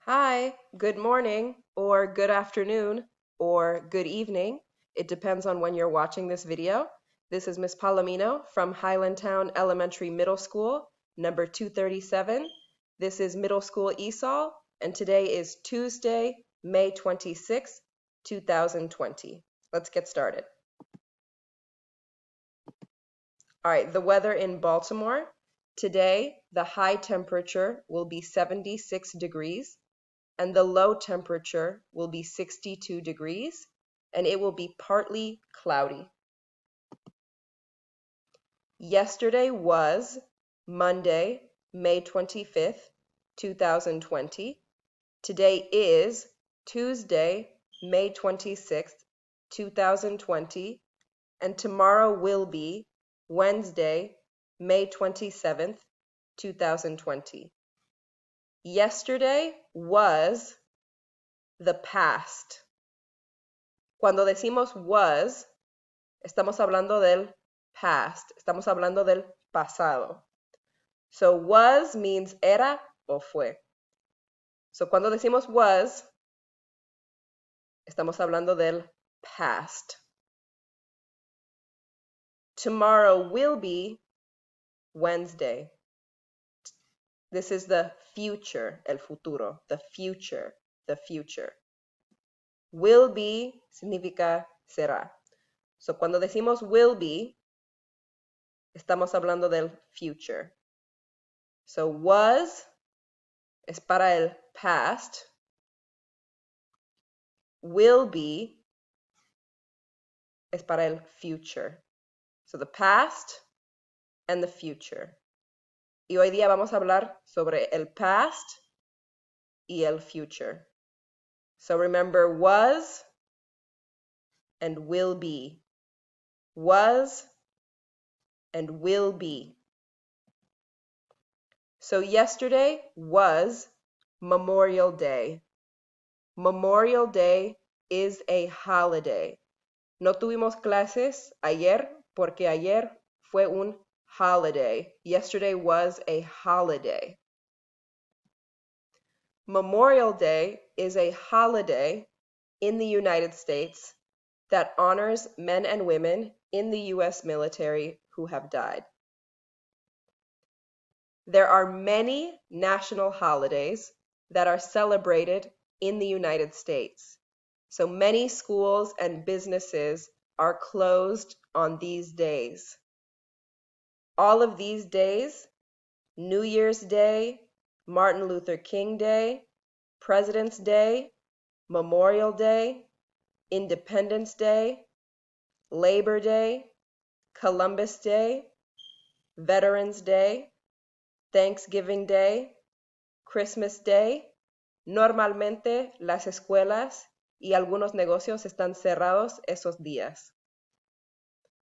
Hi, good morning, or good afternoon, or good evening. It depends on when you're watching this video. This is Miss Palomino from Highlandtown Elementary Middle School, number 237. This is Middle School ESOL, and today is Tuesday, May 26, 2020. Let's get started. All right, the weather in Baltimore. Today, the high temperature will be 76 degrees. And the low temperature will be 62 degrees, and it will be partly cloudy. Yesterday was Monday, May 25th, 2020. Today is Tuesday, May 26th, 2020, and tomorrow will be Wednesday, May 27th, 2020. Yesterday was the past. Cuando decimos was, estamos hablando del past, estamos hablando del pasado. So was means era o fue. So cuando decimos was, estamos hablando del past. Tomorrow will be Wednesday. This is the future, el futuro, the future, the future. Will be significa será. So cuando decimos will be, estamos hablando del future. So was es para el past. Will be es para el future. So the past and the future. Y hoy día vamos a hablar sobre el past y el future. So remember was and will be. Was and will be. So yesterday was Memorial Day. Memorial Day is a holiday. No tuvimos clases ayer porque ayer fue un holiday. Yesterday was a holiday. Memorial Day is a holiday in the United States that honors men and women in the U.S. military who have died. There are many national holidays that are celebrated in the United States. So many schools and businesses are closed on these days. All of these days, New Year's Day, Martin Luther King Day, President's Day, Memorial Day, Independence Day, Labor Day, Columbus Day, Veterans Day, Thanksgiving Day, Christmas Day. Normalmente las escuelas y algunos negocios están cerrados esos días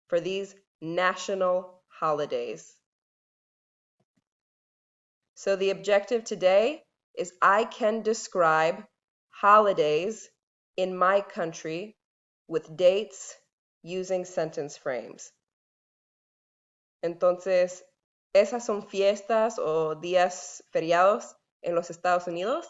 for these national holidays. So the objective today is I can describe holidays in my country with dates using sentence frames. Entonces, esas son fiestas o días feriados en los Estados Unidos,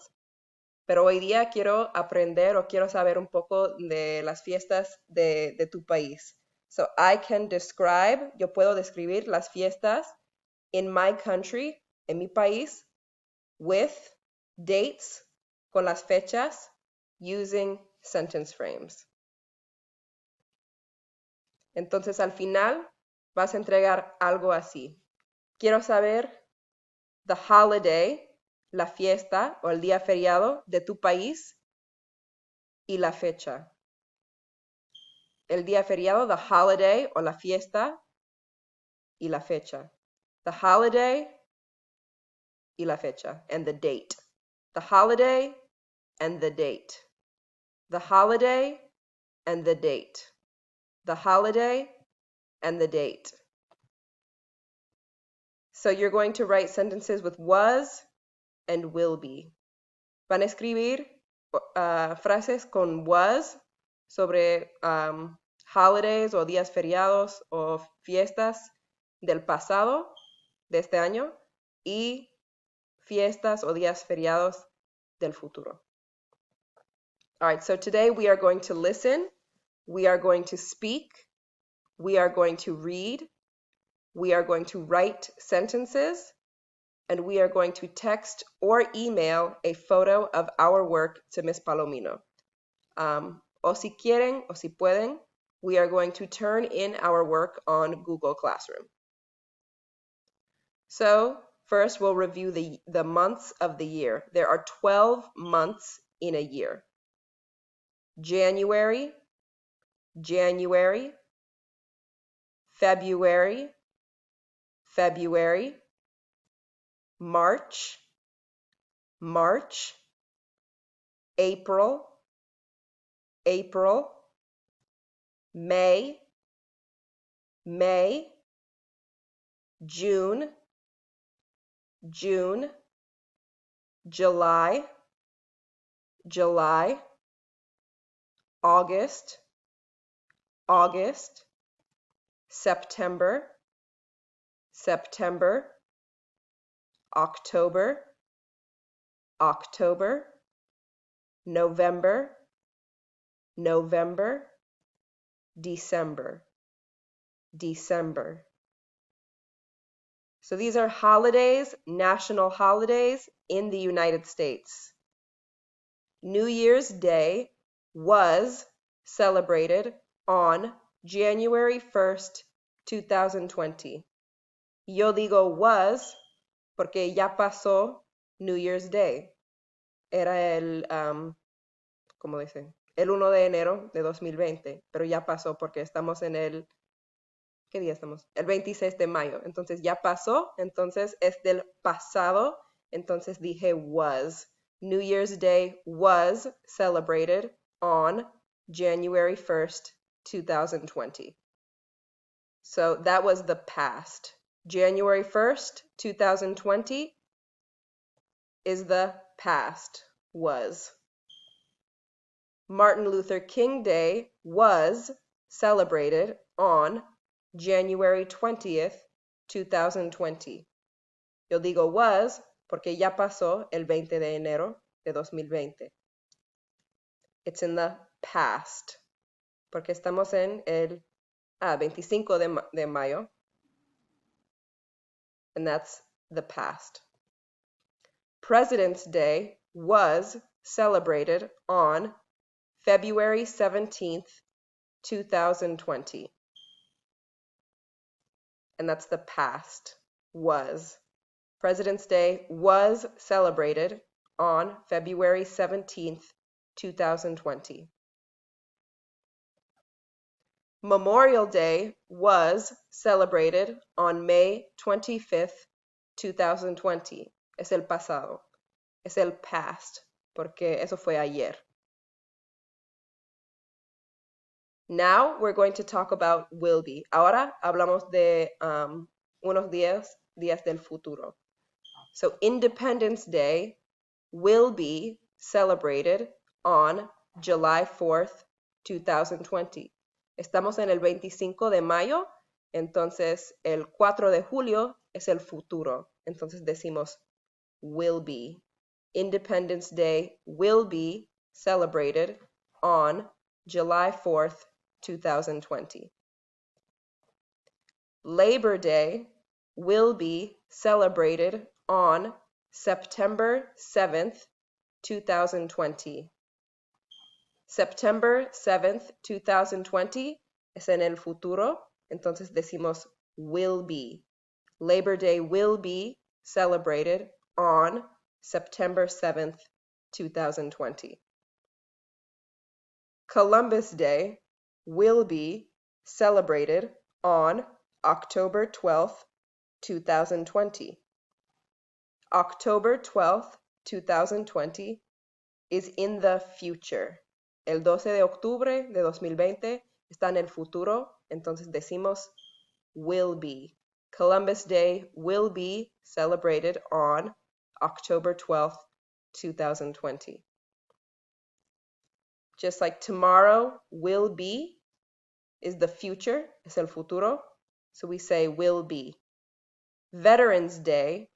pero hoy día quiero aprender o quiero saber un poco de las fiestas de tu país. So I can describe, yo puedo describir las fiestas in my country, en mi país, with dates, con las fechas, using sentence frames. Entonces al final vas a entregar algo así. Quiero saber the holiday, la fiesta o el día feriado de tu país y la fecha. El día feriado, the holiday o la fiesta y la fecha. The holiday y la fecha, and the date. The holiday and the date. The holiday and the date. The holiday and the date. So you're going to write sentences with was and will be. Van a escribir frases con was sobre holidays o días feriados o fiestas del pasado de este año y fiestas o días feriados del futuro. All right, so today we are going to listen, we are going to speak, we are going to read, we are going to write sentences, and we are going to text or email a photo of our work to Miss Palomino. O si quieren, o si pueden, we are going to turn in our work on Google Classroom. So first we'll review the months of the year. There are 12 months in a year. January, January, February, February, March, March, April, April, May, May, June, June, July, July, August, August, September, September, October, October, November, November, December, December. So these are holidays, national holidays in the United States. New Year's Day was celebrated on January 1st, 2020. Yo digo was porque ya pasó New Year's Day. Era ¿cómo dicen? El 1 de enero de 2020, pero ya pasó porque estamos en ¿qué día estamos? El 26 de mayo. Entonces ya pasó, entonces es del pasado, entonces dije was. New Year's Day was celebrated on January 1st, 2020. So that was the past. January 1st, 2020 is the past, was. Martin Luther King Day was celebrated on January 20th, 2020. Yo digo was porque ya pasó el 20 de enero de 2020. It's in the past. Porque estamos en el 25 de mayo. And that's the past. President's Day was celebrated on February 17th, 2020. And that's the past, was. President's Day was celebrated on February 17th, 2020. Memorial Day was celebrated on May 25th, 2020. Es el pasado. Es el past, porque eso fue ayer. Now we're going to talk about will be. Ahora hablamos de unos días del futuro. So Independence Day will be celebrated on July 4th, 2020. Estamos en el 25 de mayo, entonces el 4 de julio es el futuro. Entonces decimos will be. Independence Day will be celebrated on July 4th, 2020. Labor Day will be celebrated on September 7th, 2020. September 7th, 2020 es en el futuro, entonces decimos will be. Labor Day will be celebrated on September 7th, 2020. Columbus Day will be celebrated on October 12th, 2020. October 12th, 2020 is in the future. El 12 de octubre de 2020 está en el futuro, entonces decimos will be. Columbus Day will be celebrated on October 12th, 2020. Just like tomorrow will be is the future, es el futuro, so we say will be. Veterans Day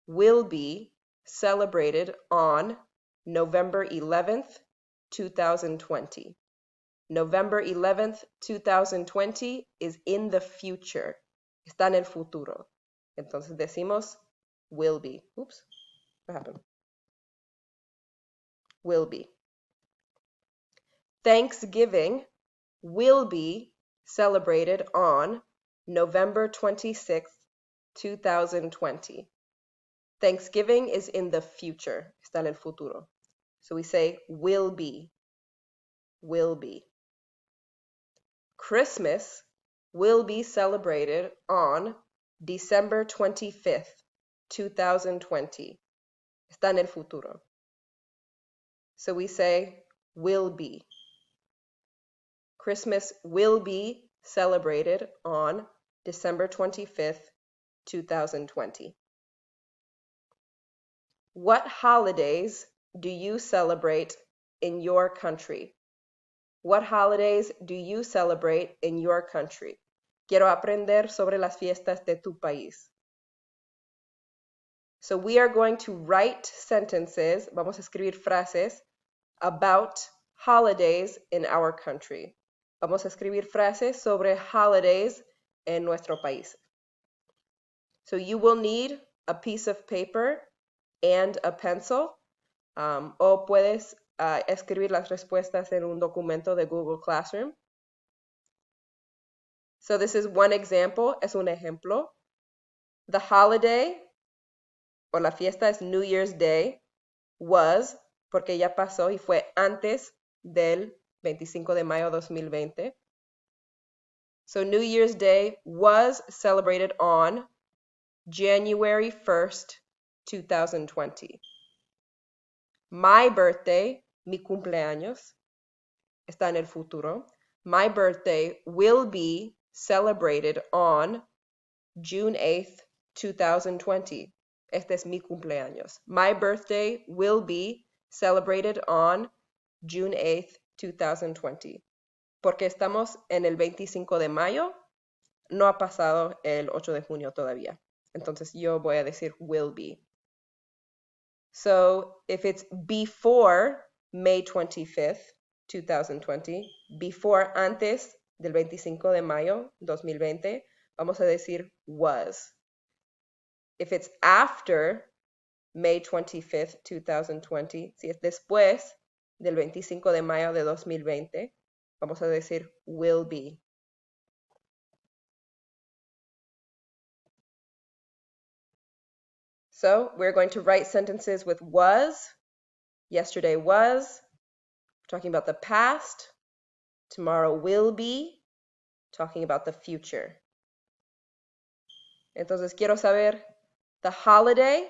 will be celebrated on November 11th, 2020. November 11th, 2020 is in the future. Está en el futuro. Entonces decimos will be. Oops, what happened? Will be. Thanksgiving will be celebrated on November 26th, 2020. Thanksgiving is in the future. Está en el futuro. So we say will be. Will be. Christmas will be celebrated on December 25th, 2020. Está en el futuro. So we say will be. Christmas will be celebrated on December 25th, 2020. What holidays do you celebrate in your country? What holidays do you celebrate in your country? Quiero aprender sobre las fiestas de tu país. So we are going to write sentences, vamos a escribir frases about holidays in our country. Vamos a escribir frases sobre holidays en nuestro país. So you will need a piece of paper and a pencil, o puedes escribir las respuestas en un documento de Google Classroom. So this is one example, es un ejemplo. The holiday, o la fiesta es New Year's Day, was, porque ya pasó y fue antes del 25 de mayo 2020. So New Year's Day was celebrated on January 1st, 2020. My birthday, mi cumpleaños, está en el futuro. My birthday will be celebrated on June 8th, 2020. Este es mi cumpleaños. My birthday will be celebrated on June 8th, 2020. Porque estamos en el 25 de mayo, no ha pasado el 8 de junio todavía. Entonces yo voy a decir will be. So if it's before May 25th, 2020, before antes del 25 de mayo 2020, vamos a decir was. If it's after May 25th, 2020, si es después del 25 de mayo de 2020, vamos a decir will be. So we're going to write sentences with was. Yesterday was, talking about the past. Tomorrow will be, talking about the future. Entonces quiero saber the holiday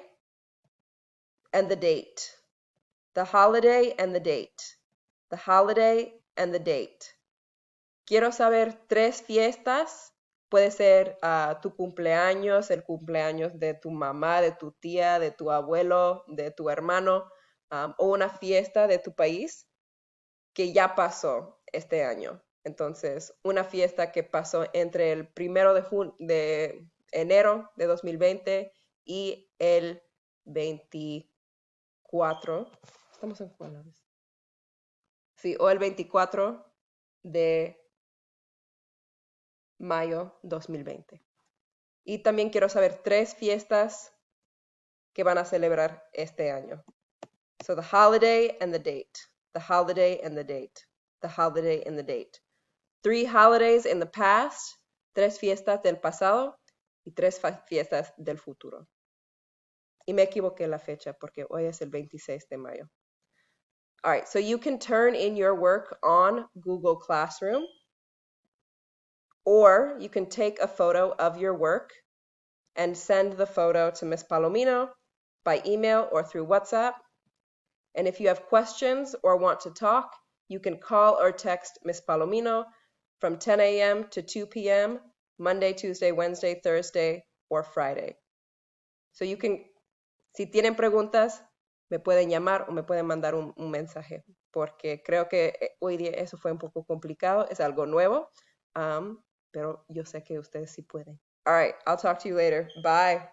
and the date. The holiday and the date. The holiday and the date. Quiero saber 3 fiestas. Puede ser tu cumpleaños, el cumpleaños de tu mamá, de tu tía, de tu abuelo, de tu hermano, o una fiesta de tu país que ya pasó este año. Entonces, una fiesta que pasó entre el 1 de enero de 2020 y el 24. ¿Estamos en cuál vez? Sí, o el 24 de mayo 2020. Y también quiero saber 3 fiestas que van a celebrar este año. So the holiday and the date. The holiday and the date. The holiday and the date. 3 holidays in the past. 3 fiestas del pasado. Y 3 fiestas del futuro. Y me equivoqué la fecha porque hoy es el 26 de mayo. All right, so you can turn in your work on Google Classroom. Or you can take a photo of your work and send the photo to Ms. Palomino by email or through WhatsApp. And if you have questions or want to talk, you can call or text Ms. Palomino from 10 a.m. to 2 p.m., Monday, Tuesday, Wednesday, Thursday, or Friday. So you can, si tienen preguntas, me pueden llamar o me pueden mandar un mensaje, porque creo que hoy día eso fue un poco complicado, es algo nuevo. Pero yo sé que ustedes sí pueden. All right, I'll talk to you later. Bye.